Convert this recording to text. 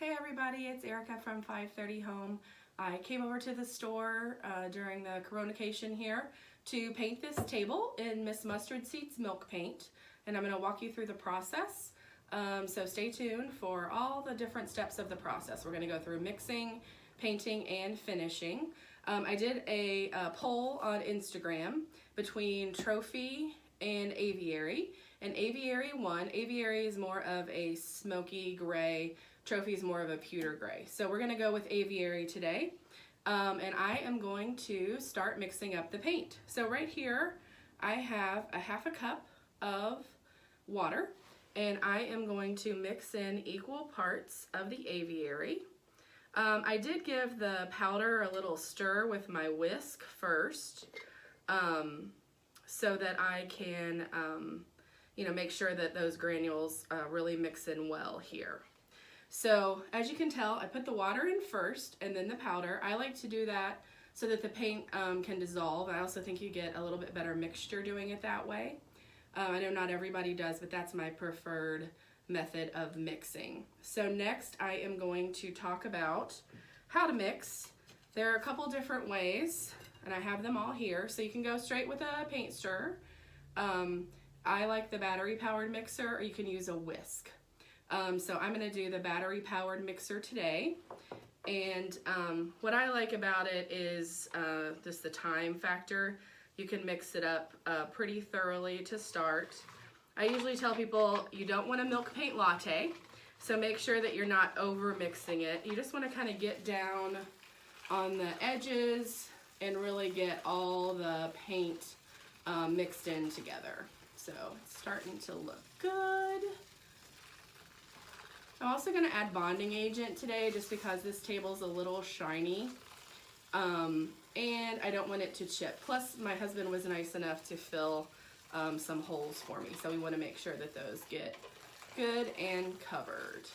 Hey everybody, it's Erica from 530 Home. I came over to the store during the Coronacation here to paint this table in Miss Mustard Seed's milk paint, and I'm going to walk you through the process. So stay tuned for all the different steps of the process. We're going to go through mixing, painting, and finishing. I did a poll on Instagram between Trophy and Aviary, and Aviary won. Aviary is more of a smoky gray, Trophy is more of a pewter gray. So we're gonna go with Aviary today. And I am going to start mixing up the paint. So right here, I have a half a cup of water, and I am going to mix in equal parts of the Aviary. I did give the powder a little stir with my whisk first, so that I can, make sure that those granules really mix in well here. So as you can tell, I put the water in first and then the powder. I like to do that so that the paint can dissolve. I also think you get a little bit better mixture doing it that way. I know not everybody does, but that's my preferred method of mixing. So next I am going to talk about how to mix. There are a couple different ways, and I have them all here. So you can go straight with a paint stirrer. I like the battery powered mixer, or you can use a whisk. So I'm going to do the battery powered mixer today, and what I like about it is just the time factor. You can mix it up pretty thoroughly to start. I usually tell people you don't want a milk paint latte, so make sure that you're not over mixing it. You just want to kind of get down on the edges and really get all the paint mixed in together. So it's starting to look good. I'm also going to add bonding agent today just because this table's a little shiny, and I don't want it to chip. Plus my husband was nice enough to fill some holes for me, so we want to make sure that those get good and covered.